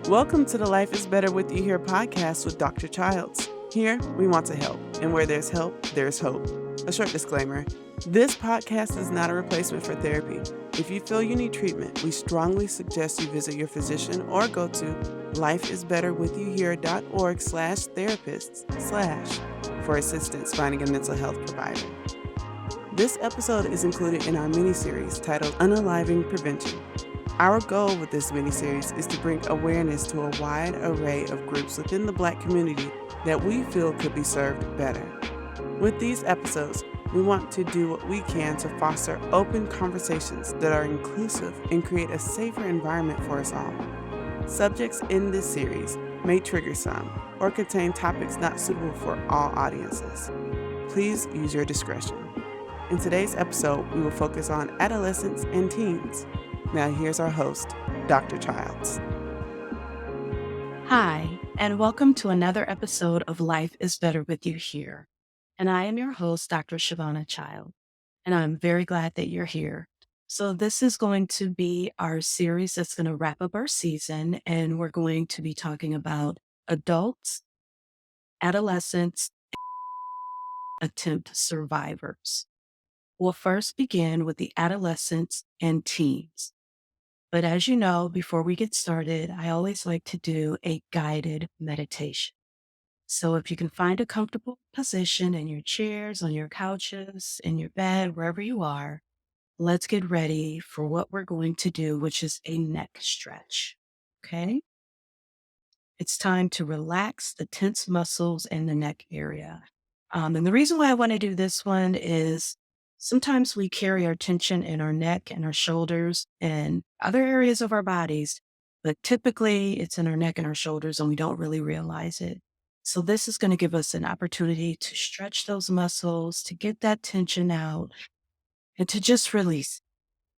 Welcome to the Life is Better With You Here podcast with Dr.Childs. Here, we want to help, and where there's help, there's hope. A short disclaimer, this podcast is not a replacement for therapy. If you feel you need treatment, we strongly suggest you visit your physician or go to lifeisbetterwithyouhere.org/therapists/ for assistance finding a mental health provider. This episode is included in our mini-series titled Unaliving Prevention. Our goal with this mini-series is to bring awareness to a wide array of groups within the Black community that we feel could be served better. With these episodes, we want to do what we can to foster open conversations that are inclusive and create a safer environment for us all. Subjects in this series may trigger some or contain topics not suitable for all audiences. Please use your discretion. In today's episode, we will focus on adolescents and teens. Now here's our host, Dr. Childs. Hi, and welcome to another episode of Life is Better With You Here. And I am your host, Dr. Childs, and I'm very glad that you're here. So this is going to be our series that's going to wrap up our season, and we're going to be talking about adults, adolescents, and attempt survivors. We'll first begin with the adolescents and teens. But as you know, before we get started, I always like to do a guided meditation. So if you can find a comfortable position in your chairs, on your couches, in your bed, wherever you are, let's get ready for what we're going to do, which is a neck stretch. Okay? It's time to relax the tense muscles in the neck area. And the reason why I want to do this one is sometimes we carry our tension in our neck and our shoulders and other areas of our bodies, but typically it's in our neck and our shoulders and we don't really realize it. So this is going to give us an opportunity to stretch those muscles, to get that tension out, and to just release.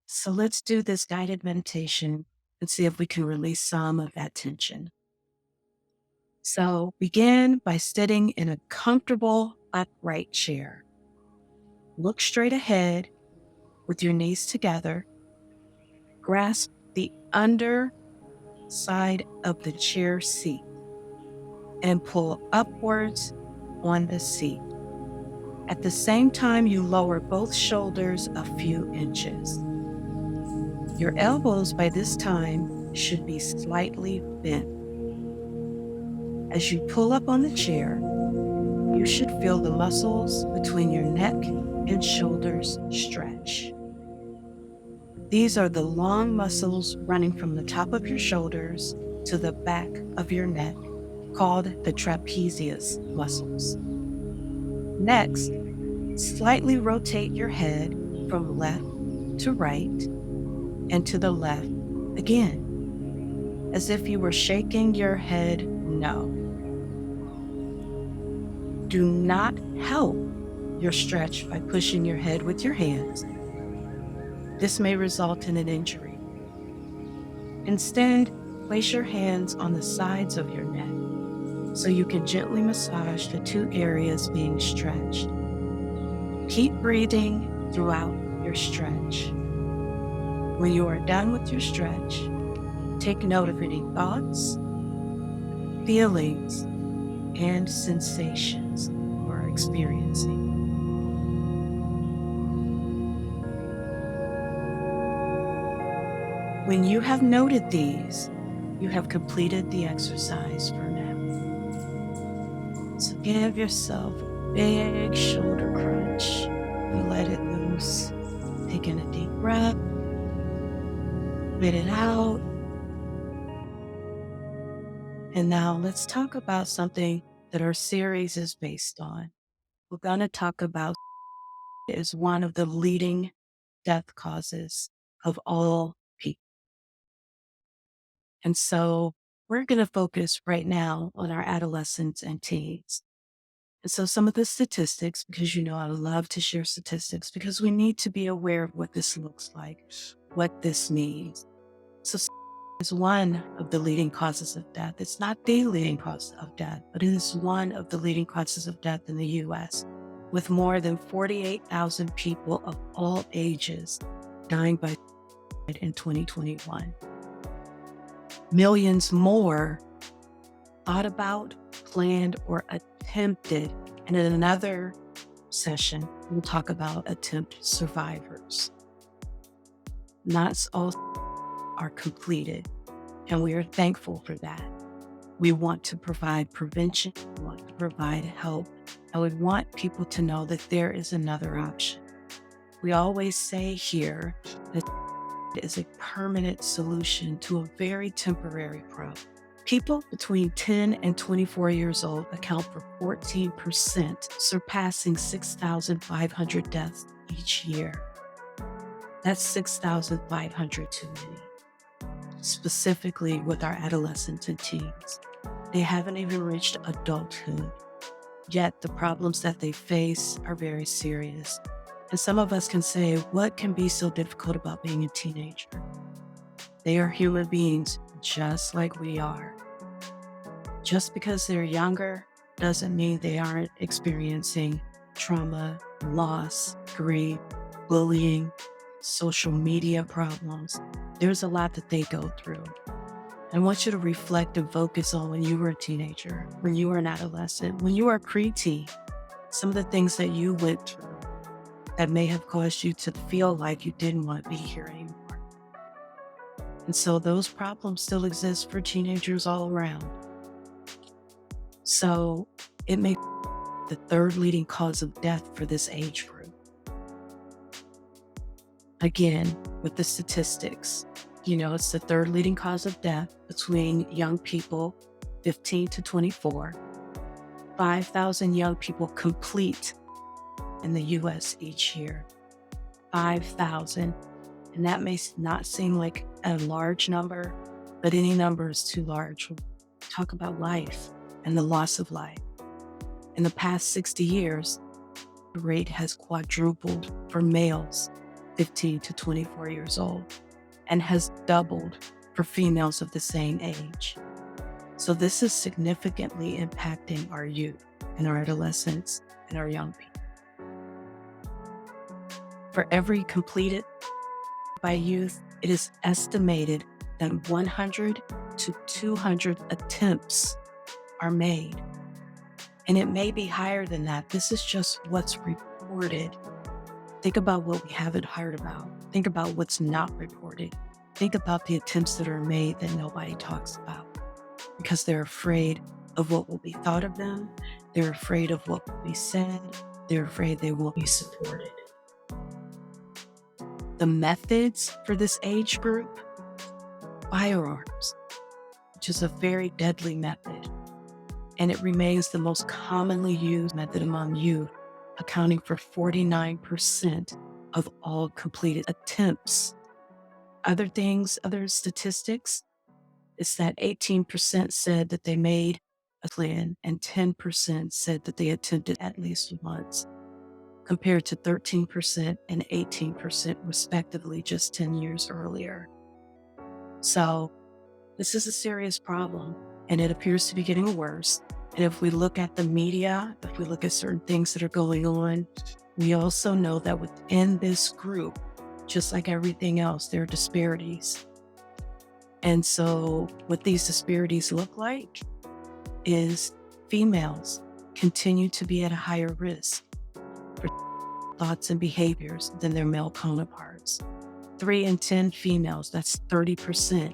So let's do this guided meditation and see if we can release some of that tension. So begin by sitting in a comfortable upright chair. Look straight ahead with your knees together. Grasp the underside of the chair seat and pull upwards on the seat. At the same time, you lower both shoulders a few inches. Your elbows by this time should be slightly bent. As you pull up on the chair, you should feel the muscles between your neck and shoulders stretch. These are the long muscles running from the top of your shoulders to the back of your neck, called the trapezius muscles. Next, slightly rotate your head from left to right and to the left again, as if you were shaking your head no. Do not help your stretch by pushing your head with your hands. This may result in an injury. Instead, place your hands on the sides of your neck so you can gently massage the two areas being stretched. Keep breathing throughout your stretch. When you are done with your stretch, take note of any thoughts, feelings, and sensations you are experiencing. When you have noted these, you have completed the exercise for now. So give yourself a big shoulder crunch and let it loose. Take in a deep breath, spit it out. And now let's talk about something that our series is based on. We're going to talk about is one of the leading death causes of all people. And so we're going to focus right now on our adolescents and teens. And so some of the statistics, because you know I love to share statistics, because we need to be aware of what this looks like, what this means. So is one of the leading causes of death. It's not the leading cause of death, but it is one of the leading causes of death in the U.S., with more than 48,000 people of all ages dying by in 2021. millions more thought about, planned, or attempted. And in another session, we'll talk about attempt survivors. Not all are completed, and we are thankful for that. We want to provide prevention, we want to provide help, and we want people to know that there is another option. We always say here that it is a permanent solution to a very temporary problem. People between 10 and 24 years old account for 14%, surpassing 6,500 deaths each year. That's 6,500 too many, specifically with our adolescents and teens. They haven't even reached adulthood, yet the problems that they face are very serious. And some of us can say, what can be so difficult about being a teenager? They are human beings just like we are. Just because they're younger doesn't mean they aren't experiencing trauma, loss, grief, bullying, social media problems. There's a lot that they go through. I want you to reflect and focus on when you were a teenager, when you were an adolescent, when you were a preteen, some of the things that you went through that may have caused you to feel like you didn't want to be here anymore. And so those problems still exist for teenagers all around. So it makes the third leading cause of death for this age group. Again, with the statistics, it's the third leading cause of death between young people 15 to 24. 5,000 young people complete in the U.S. each year. 5,000. And that may not seem like a large number, but any number is too large. We'll talk about life and the loss of life. In the past 60 years, the rate has quadrupled for males 15 to 24 years old and has doubled for females of the same age. So this is significantly impacting our youth and our adolescents and our young people. For every completed by youth, it is estimated that 100 to 200 attempts are made. And it may be higher than that. This is just what's reported. Think about what we haven't heard about. Think about what's not reported. Think about the attempts that are made that nobody talks about because they're afraid of what will be thought of them. They're afraid of what will be said. They're afraid they won't be supported. The methods for this age group, firearms, which is a very deadly method, and it remains the most commonly used method among youth, accounting for 49% of all completed attempts. Other statistics, is that 18% said that they made a plan and 10% said that they attempted at least once, compared to 13% and 18% respectively just 10 years earlier. So this is a serious problem, and it appears to be getting worse. And if we look at the media, if we look at certain things that are going on, we also know that within this group, just like everything else, there are disparities. And so what these disparities look like is females continue to be at a higher risk for thoughts and behaviors than their male counterparts. 3 in 10 females, that's 30%,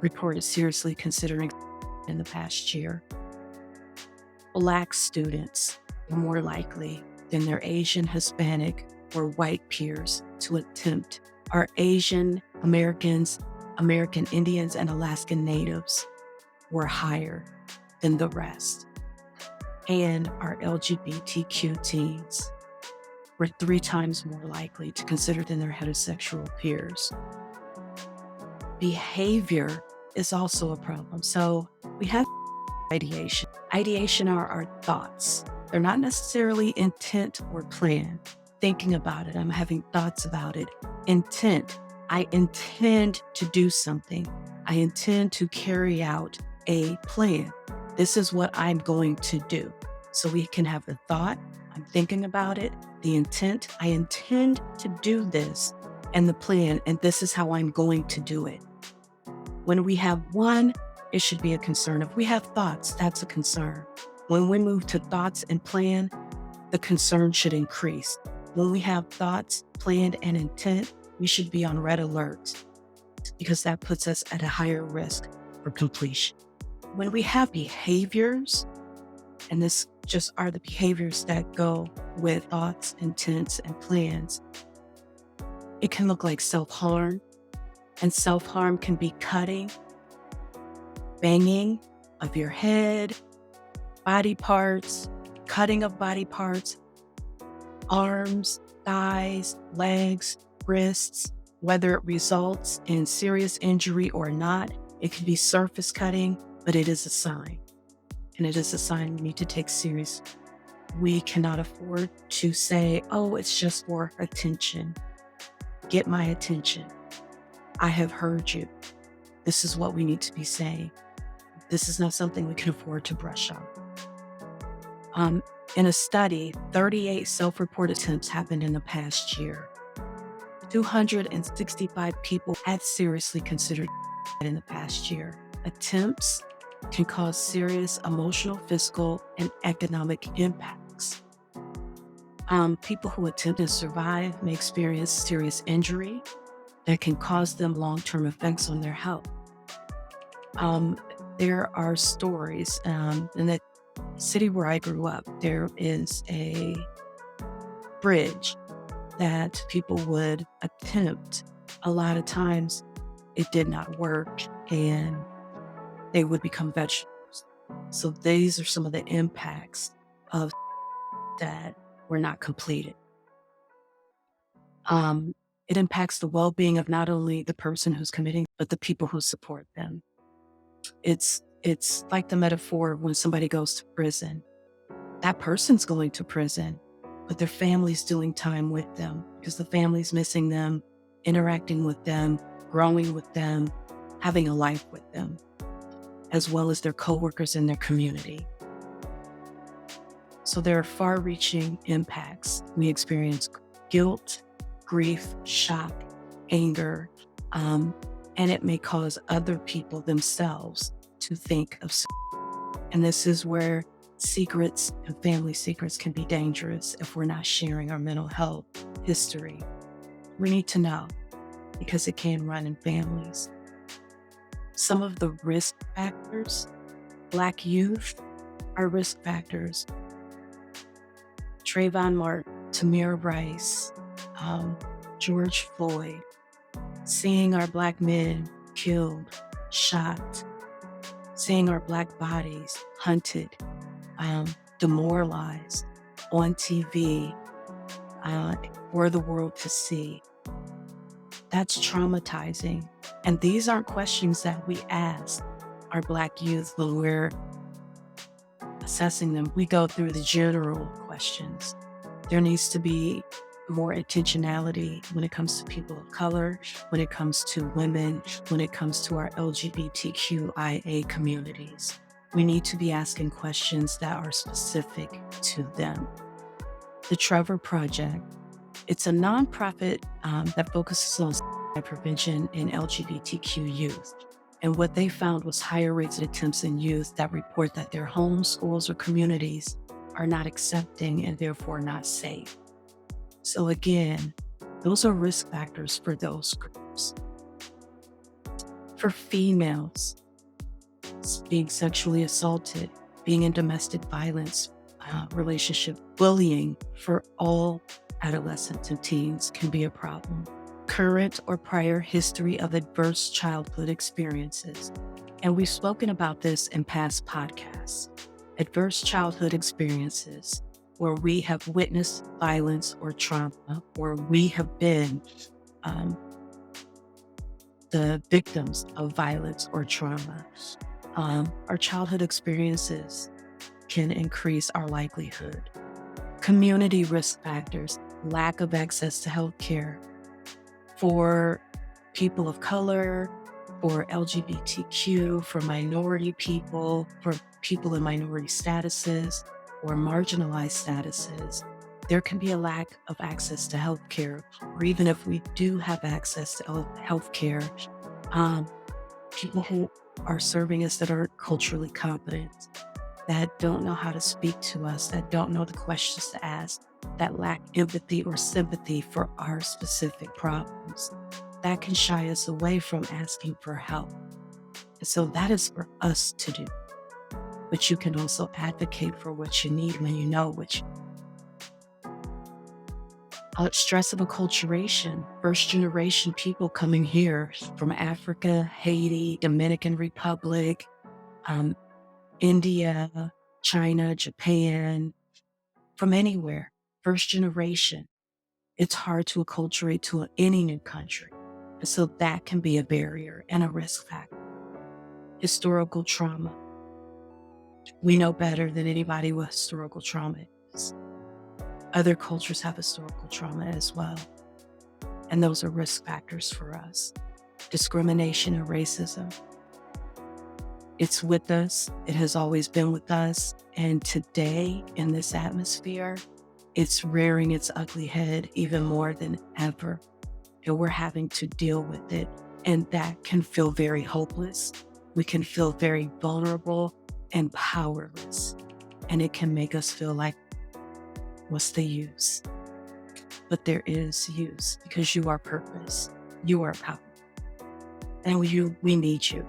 reported seriously considering in the past year. Black students are more likely than their Asian, Hispanic, or white peers to attempt. Our Asian Americans, American Indians, and Alaskan Natives were higher than the rest. And our LGBTQ teens were 3 times more likely to consider than their heterosexual peers. Behavior is also a problem. So we have ideation. Ideation are our thoughts. They're not necessarily intent or plan. Thinking about it, I'm having thoughts about it. Intent, I intend to do something. I intend to carry out a plan. This is what I'm going to do. So we can have the thought, I'm thinking about it, the intent, I intend to do this, and the plan, and this is how I'm going to do it. When we have one, it should be a concern. If we have thoughts, that's a concern. When we move to thoughts and plan, the concern should increase. When we have thoughts, plan, and intent, we should be on red alert because that puts us at a higher risk for completion. When we have behaviors, and this just are the behaviors that go with thoughts, intents, and plans, it can look like self-harm. And self-harm can be cutting, banging of your head, body parts, cutting of body parts, arms, thighs, legs, wrists, whether it results in serious injury or not. It can be surface cutting, but it is a sign. And it is a sign we need to take serious. We cannot afford to say, oh, it's just for attention. Get my attention. I have heard you. This is what we need to be saying. This is not something we can afford to brush off. In a study, 38 self-reported attempts happened in the past year. 265 people had seriously considered in the past year. Attempts can cause serious emotional, physical, and economic impacts. People who attempt to survive may experience serious injury that can cause them long-term effects on their health. There are stories in the city where I grew up. There is a bridge that people would attempt. A lot of times it did not work and they would become vegetables. So these are some of the impacts of that were not completed. It impacts the well-being of not only the person who's committing, but the people who support them. It's like the metaphor of when somebody goes to prison. That person's going to prison, but their family's doing time with them because the family's missing them, interacting with them, growing with them, having a life with them, as well as their coworkers in their community. So there are far-reaching impacts. We experience guilt, grief, shock, anger, and it may cause other people themselves to think of. And this is where secrets and family secrets can be dangerous if we're not sharing our mental health history. We need to know because it can run in families. Some of the risk factors, Black youth are risk factors. Trayvon Martin, Tamir Rice, George Floyd, seeing our Black men killed, shot, seeing our Black bodies hunted, demoralized on TV for the world to see. That's traumatizing. And these aren't questions that we ask our Black youth when we're assessing them. We go through the general questions. There needs to be more intentionality when it comes to people of color, when it comes to women, when it comes to our LGBTQIA communities. We need to be asking questions that are specific to them. The Trevor Project, it's a nonprofit that focuses on suicide prevention in LGBTQ youth. And what they found was higher rates of attempts in youth that report that their homes, schools, or communities are not accepting and therefore not safe. So again, those are risk factors for those groups. For females, being sexually assaulted, being in domestic violence, relationship bullying for all adolescents and teens can be a problem. Current or prior history of adverse childhood experiences. And we've spoken about this in past podcasts. Adverse childhood experiences where we have witnessed violence or trauma, or we have been the victims of violence or trauma. Our childhood experiences can increase our likelihood. Community risk factors, lack of access to health care for people of color, for LGBTQ, for minority people, for people in minority statuses or marginalized statuses. There can be a lack of access to health care, or even if we do have access to health care, people who are serving us that aren't culturally competent, that don't know how to speak to us, that don't know the questions to ask, that lack empathy or sympathy for our specific problems. That can shy us away from asking for help. And so that is for us to do. But you can also advocate for what you need when you know what you need. Stress of acculturation, first generation people coming here from Africa, Haiti, Dominican Republic, India, China, Japan, from anywhere, first generation. It's hard to acculturate to any new country. And so that can be a barrier and a risk factor. Historical trauma. We know better than anybody what historical trauma is. Other cultures have historical trauma as well. And those are risk factors for us. Discrimination and racism. It's with us. It has always been with us. And today, in this atmosphere, it's rearing its ugly head even more than ever. And we're having to deal with it. And that can feel very hopeless. We can feel very vulnerable and powerless. And it can make us feel like, what's the use? But there is use because you are purpose. You are power. And we need you.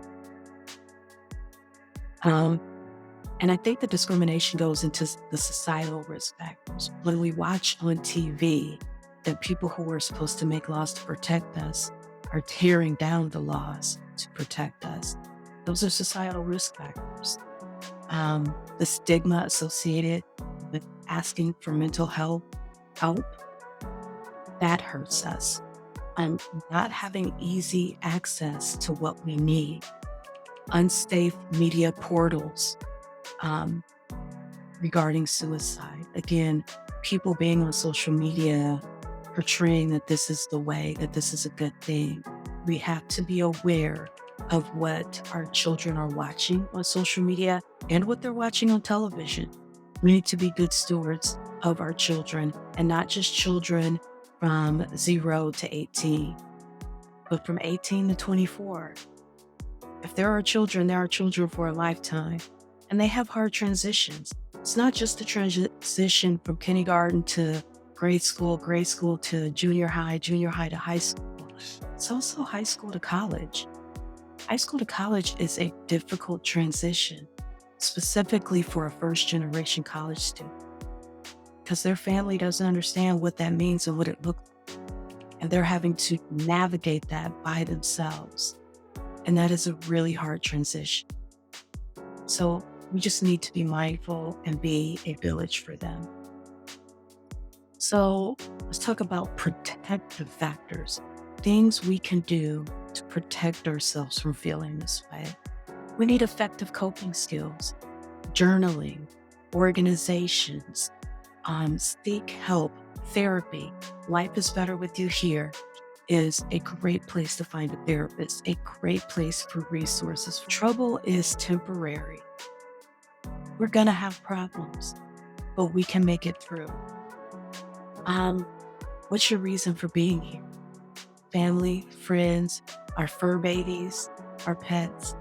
And I think the discrimination goes into the societal risk factors. When we watch on TV that people who are supposed to make laws to protect us are tearing down the laws to protect us, those are societal risk factors. The stigma associated with asking for mental health help, that hurts us. Not having easy access to what we need. Unsafe media portals regarding suicide. Again, people being on social media portraying that this is the way, that this is a good thing. We have to be aware of what our children are watching on social media and what they're watching on television. We need to be good stewards of our children, and not just children from 0 to 18, but from 18 to 24. If there are children for a lifetime, and they have hard transitions. It's not just the transition from kindergarten to grade school to junior high to high school. It's also high school to college. High school to college is a difficult transition, specifically for a first-generation college student, because their family doesn't understand what that means and what it looks like. And they're having to navigate that by themselves. And that is a really hard transition. So we just need to be mindful and be a village for them. So let's talk about protective factors, things we can do to protect ourselves from feeling this way. We need effective coping skills, journaling, organizations, seek help, therapy. Life is Better With You Here is a great place to find a therapist, a great place for resources. Trouble is temporary. We're gonna have problems, but we can make it through. What's your reason for being here? Family, friends, our fur babies, our pets,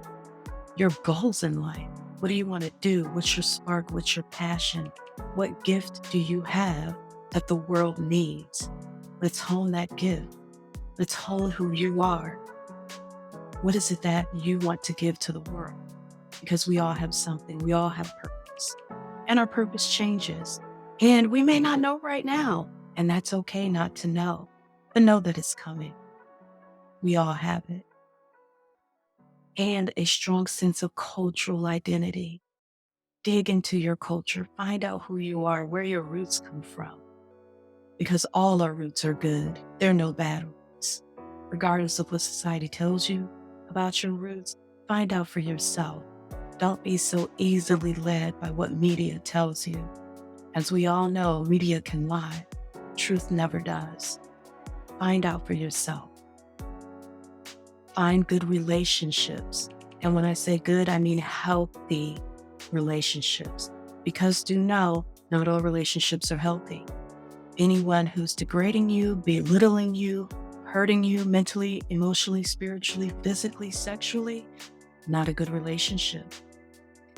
your goals in life. What do you want to do? What's your spark? What's your passion? What gift do you have that the world needs? Let's hone that gift. Let's hone who you are. What is it that you want to give to the world? Because we all have something. We all have purpose. And our purpose changes. And we may not know right now. And that's okay not to know. But know that it's coming. We all have it. And a strong sense of cultural identity. Dig into your culture. Find out who you are, where your roots come from. Because all our roots are good. There are no bad roots. Regardless of what society tells you about your roots, find out for yourself. Don't be so easily led by what media tells you. As we all know, media can lie. Truth never does. Find out for yourself. Find good relationships. And when I say good, I mean healthy relationships. Because do know, not all relationships are healthy. Anyone who's degrading you, belittling you, hurting you mentally, emotionally, spiritually, physically, sexually, not a good relationship.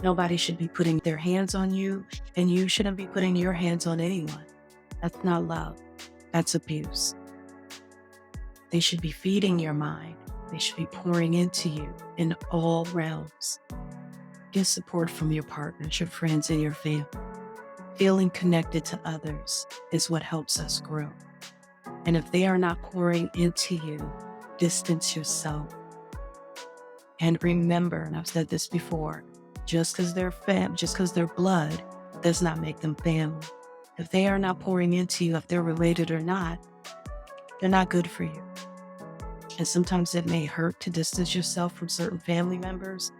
Nobody should be putting their hands on you, and you shouldn't be putting your hands on anyone. That's not love. That's abuse. They should be feeding your mind. They should be pouring into you in all realms. Get support from your partners, your friends, and your family. Feeling connected to others is what helps us grow. And if they are not pouring into you, distance yourself. And remember, and I've said this before, just because they're blood does not make them family. If they are not pouring into you, if they're related or not, they're not good for you. And sometimes it may hurt to distance yourself from certain family members,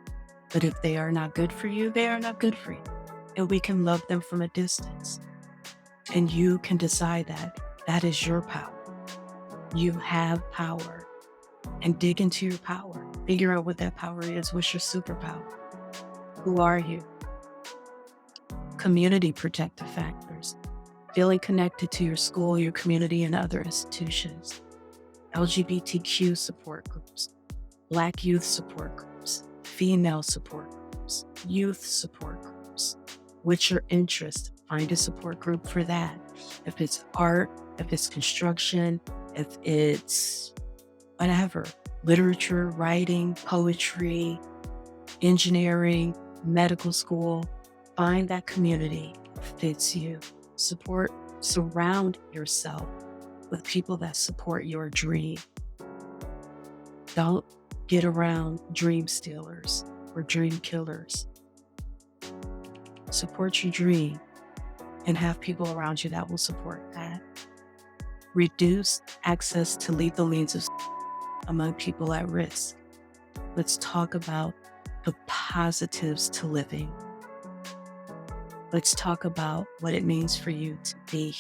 but if they are not good for you, they are not good for you. And we can love them from a distance. And you can decide that. That is your power. You have power. And dig into your power. Figure out what that power is. What's your superpower? Who are you? Community protective factors. Feeling connected to your school, your community, and other institutions. LGBTQ support groups. Black youth support groups. Female support groups. Youth support groups. What's your interest? Find a support group for that. If it's art, if it's construction, if it's whatever, literature, writing, poetry, engineering, medical school, find that community that fits you. Surround yourself with people that support your dream. Don't get around dream stealers or dream killers. Support your dream and have people around you that will support that. Reduce access to lethal means of among people at risk. Let's talk about the positives to living. Let's talk about what it means for you to be.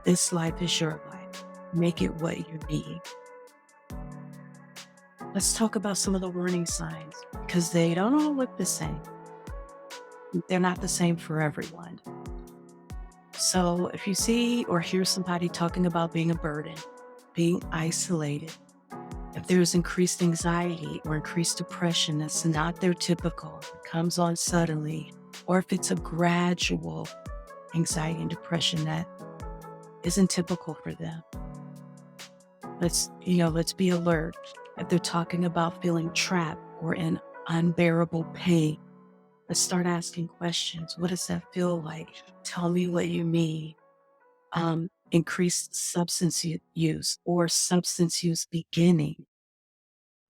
This life is your life. Make it what you need. Let's talk about some of the warning signs because they don't all look the same. They're not the same for everyone. So if you see or hear somebody talking about being a burden, being isolated, if there's increased anxiety or increased depression that's not their typical, it comes on suddenly, or if it's a gradual anxiety and depression that isn't typical for them, let's be alert. If they're talking about feeling trapped or in unbearable pain, let's start asking questions. What does that feel like? Tell me what you mean. Increased substance use or substance use beginning.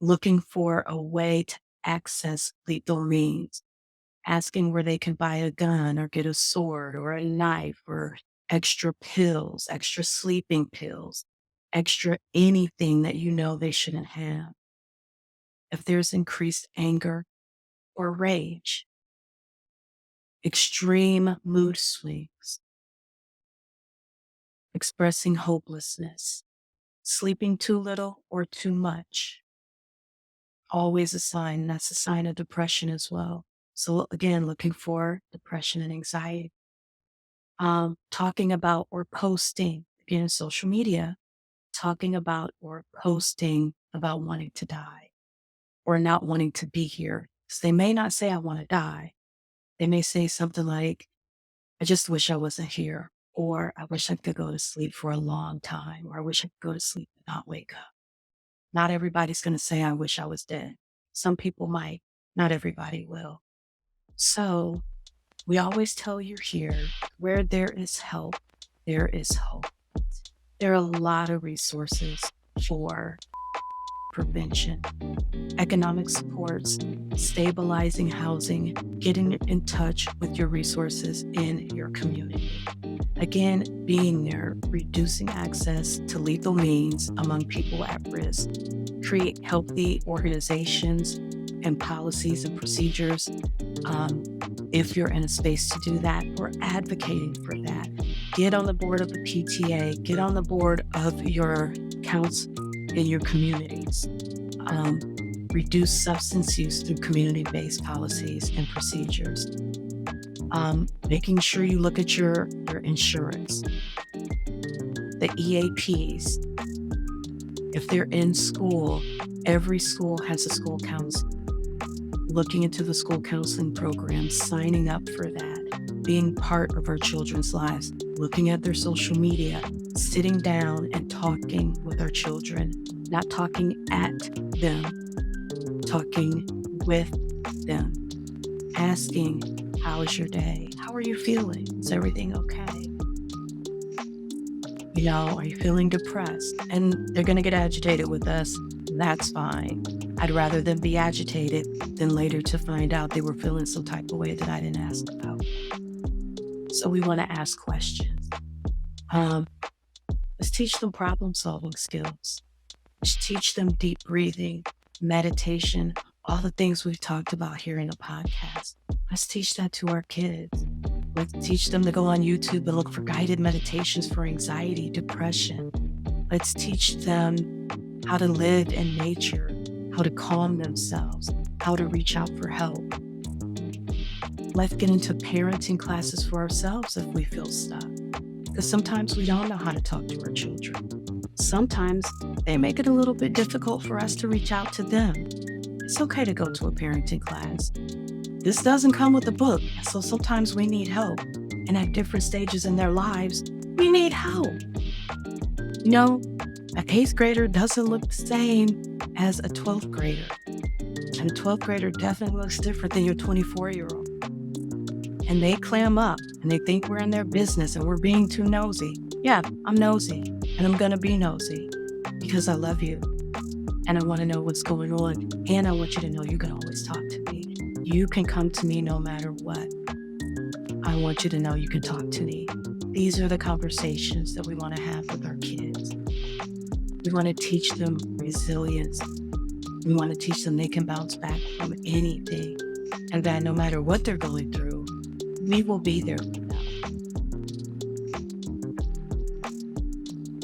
Looking for a way to access lethal means. Asking where they can buy a gun or get a sword or a knife or extra pills, extra sleeping pills, extra anything that you know they shouldn't have. If there's increased anger or rage, extreme mood swings, expressing hopelessness, sleeping too little or too much, always a sign. That's a sign of depression as well. So again, looking for depression and anxiety. Talking about or posting, again, social media, talking about or posting about wanting to die or not wanting to be here. So they may not say, I want to die. They may say something like, I just wish I wasn't here, or I wish I could go to sleep for a long time, or I wish I could go to sleep and not wake up. Not everybody's going to say, I wish I was dead. Some people might, not everybody will. So we always tell you here, where there is help, there is hope. There are a lot of resources for prevention, economic supports, stabilizing housing, getting in touch with your resources in your community. Again, being there, reducing access to lethal means among people at risk, create healthy organizations and policies and procedures. If you're in a space to do that, we're advocating for that. Get on the board of the PTA, get on the board of your counts in your communities. Reduce substance use through community-based policies and procedures. Making sure you look at your insurance, the EAPs, If they're in school, every school has a school counselor. Looking into the school counseling program, signing up for that, being part of our children's lives, looking at their social media, sitting down and talking with our children, not talking at them, talking with them, asking, how is your day? How are you feeling? Is everything okay? Are you feeling depressed? And they're going to get agitated with us. That's fine. I'd rather them be agitated than later to find out they were feeling some type of way that I didn't ask about. So we want to ask questions. Let's teach them problem solving skills. Let's teach them deep breathing, meditation, all the things we've talked about here in the podcast. Let's teach that to our kids. Let's teach them to go on YouTube and look for guided meditations for anxiety, depression. Let's teach them how to live in nature, how to calm themselves, how to reach out for help. Let's get into parenting classes for ourselves if we feel stuck. Because sometimes we don't know how to talk to our children. Sometimes they make it a little bit difficult for us to reach out to them. It's okay to go to a parenting class. This doesn't come with a book, so sometimes we need help. And at different stages in their lives, we need help. An 8th grader doesn't look the same as a 12th grader. And a 12th grader definitely looks different than your 24-year-old. And they clam up and they think we're in their business and we're being too nosy. Yeah, I'm nosy and I'm gonna be nosy because I love you and I wanna know what's going on. And I want you to know you can always talk to me. You can come to me no matter what. I want you to know you can talk to me. These are the conversations that we want to have with our kids. We want to teach them resilience. We want to teach them they can bounce back from anything and that no matter what they're going through, we will be there for them.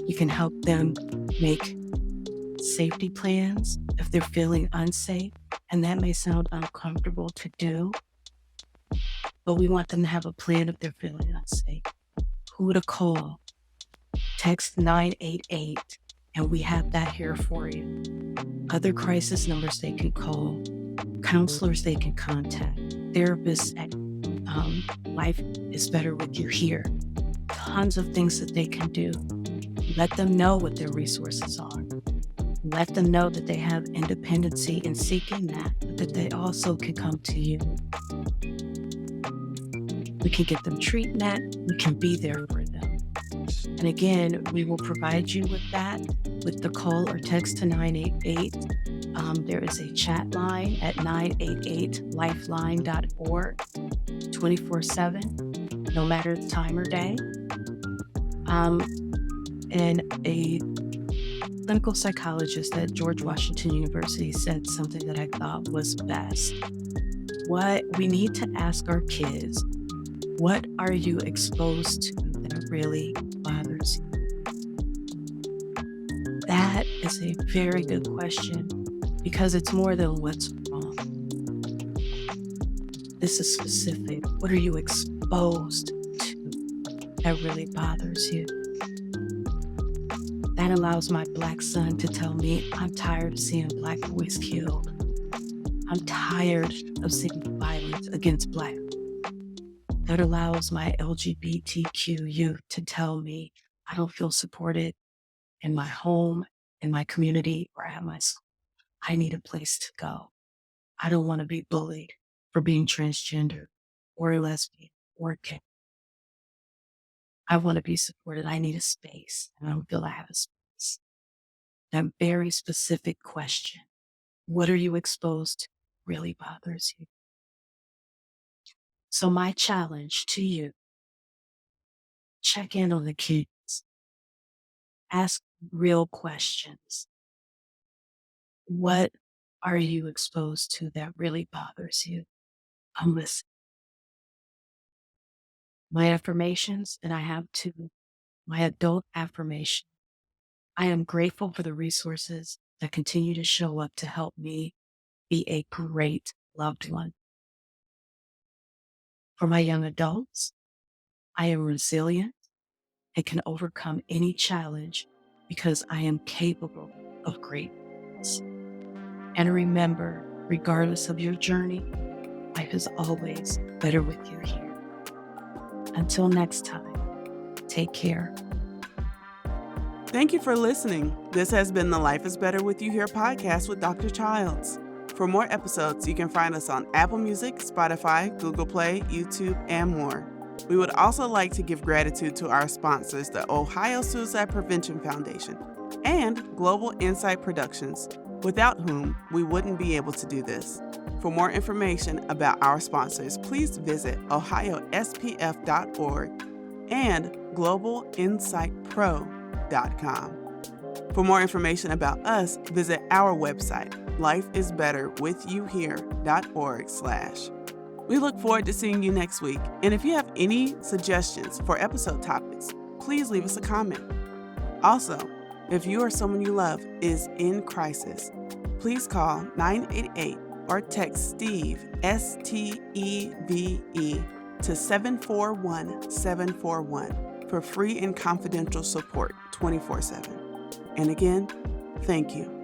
You can help them make safety plans if they're feeling unsafe, and that may sound uncomfortable to do, but we want them to have a plan if they're feeling unsafe. Who to call? Text 988, and we have that here for you. Other crisis numbers they can call, counselors they can contact, therapists at Life is Better With You Here. Tons of things that they can do. Let them know what their resources are. Let them know that they have independency in seeking that, but that they also can come to you. We can get them treatment. We can be there for them. And again, we will provide you with that with the call or text to 988. There is a chat line at 988lifeline.org 24/7, no matter the time or day. And a clinical psychologist at George Washington University said something that I thought was best. What we need to ask our kids, what are you exposed to that really bothers you? That is a very good question because it's more than what's wrong. This is specific. What are you exposed to that really bothers you? That allows my Black son to tell me, I'm tired of seeing Black boys killed. I'm tired of seeing violence against Black. That allows my LGBTQ youth to tell me, I don't feel supported in my home, in my community, or at my school. I need a place to go. I don't want to be bullied for being transgender or lesbian or gay. I want to be supported. I need a space, and I don't feel I have a space. That very specific question, what are you exposed to, really bothers you? So my challenge to you, check in on the kids. Ask real questions. What are you exposed to that really bothers you? I'm listening. My affirmations, and I have two. My adult affirmation. I am grateful for the resources that continue to show up to help me be a great loved one. For my young adults, I am resilient and can overcome any challenge because I am capable of great things. And remember, regardless of your journey, life is always better with you here. Until next time, take care. Thank you for listening. This has been the Life is Better With You Here podcast with Dr. Childs. For more episodes, you can find us on Apple Music, Spotify, Google Play, YouTube, and more. We would also like to give gratitude to our sponsors, the Ohio Suicide Prevention Foundation and Global Insight Productions, without whom we wouldn't be able to do this. For more information about our sponsors, please visit ohiospf.org and globalinsightpro.com. For more information about us, visit our website, lifeisbetterwithyouhere.org/. We look forward to seeing you next week. And if you have any suggestions for episode topics, please leave us a comment. Also, if you or someone you love is in crisis, please call 988 or text Steve, STEVE, to 741-741 for free and confidential support 24/7. And again, thank you.